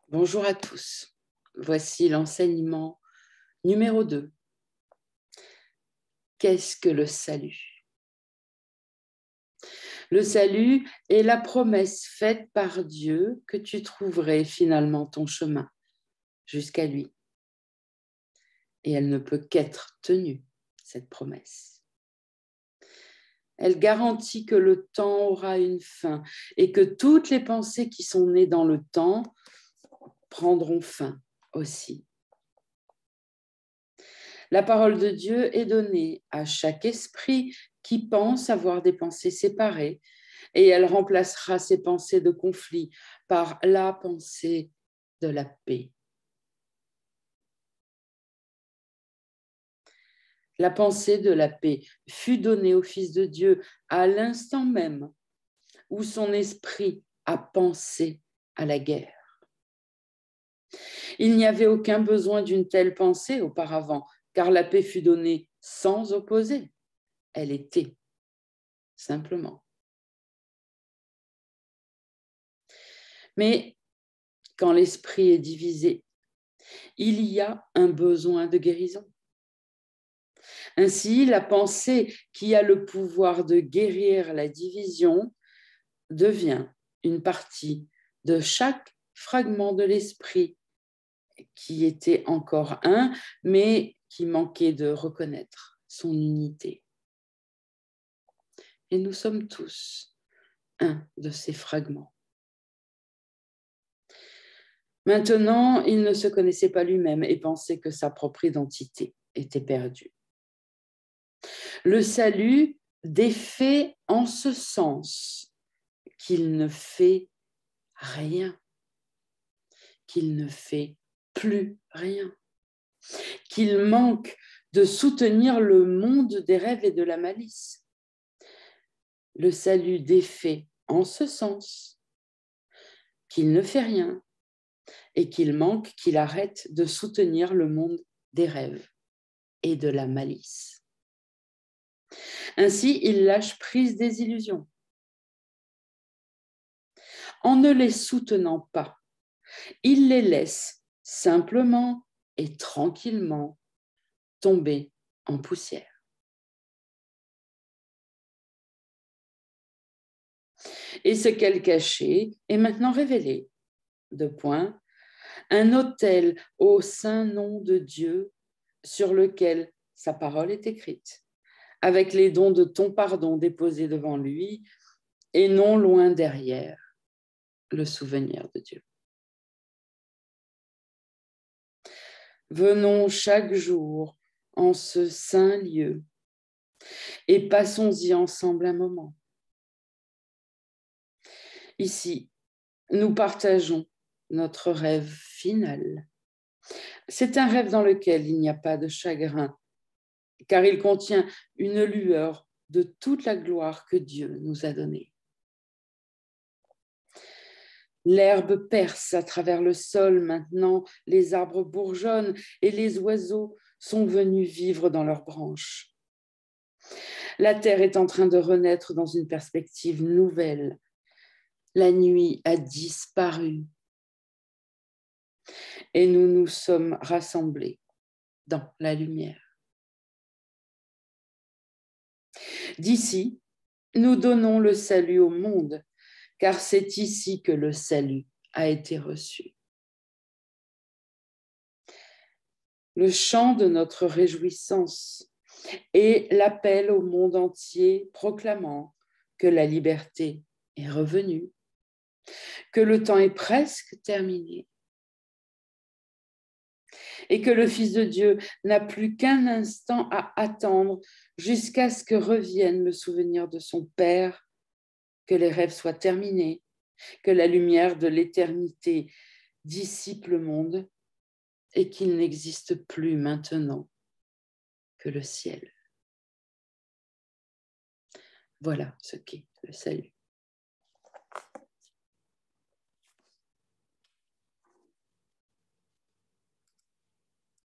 Bonjour à tous. Voici l'enseignement numéro 2. Qu'est-ce que le salut? Le salut est la promesse faite par Dieu que tu trouverais finalement ton chemin jusqu'à lui. Et elle ne peut qu'être tenue, cette promesse. Elle garantit que le temps aura une fin et que toutes les pensées qui sont nées dans le temps prendront fin aussi. La parole de Dieu est donnée à chaque esprit qui pense avoir des pensées séparées et elle remplacera ces pensées de conflit par la pensée de la paix. La pensée de la paix fut donnée au Fils de Dieu à l'instant même où son esprit a pensé à la guerre. Il n'y avait aucun besoin d'une telle pensée auparavant, car la paix fut donnée sans opposer. Elle était, simplement. Mais quand l'esprit est divisé, il y a un besoin de guérison. Ainsi, la pensée qui a le pouvoir de guérir la division devient une partie de chaque fragment de l'esprit qui était encore un, mais qui manquait de reconnaître son unité. Et nous sommes tous un de ces fragments. Maintenant, il ne se connaissait pas lui-même et pensait que sa propre identité était perdue. Le salut défait en ce sens qu'il ne fait rien, qu'il ne fait plus rien, qu'il manque de soutenir le monde des rêves et de la malice. Le salut défait en ce sens qu'il ne fait rien et qu'il arrête de soutenir le monde des rêves et de la malice. Ainsi, il lâche prise des illusions. En ne les soutenant pas, il les laisse simplement et tranquillement tomber en poussière. Et ce qu'elle cachait est maintenant révélé. Un autel au saint nom de Dieu sur lequel sa parole est écrite, avec les dons de ton pardon déposés devant lui et non loin derrière le souvenir de Dieu. Venons chaque jour en ce saint lieu et passons-y ensemble un moment. Ici, nous partageons notre rêve final. C'est un rêve dans lequel il n'y a pas de chagrin, car il contient une lueur de toute la gloire que Dieu nous a donnée. L'herbe perce à travers le sol maintenant, les arbres bourgeonnent et les oiseaux sont venus vivre dans leurs branches. La terre est en train de renaître dans une perspective nouvelle. La nuit a disparu et nous nous sommes rassemblés dans la lumière. D'ici, nous donnons le salut au monde, car c'est ici que le salut a été reçu. Le chant de notre réjouissance et l'appel au monde entier proclamant que la liberté est revenue, que le temps est presque terminé et que le Fils de Dieu n'a plus qu'un instant à attendre jusqu'à ce que revienne le souvenir de son Père, que les rêves soient terminés, que la lumière de l'éternité dissipe le monde et qu'il n'existe plus maintenant que le ciel. Voilà ce qu'est le salut.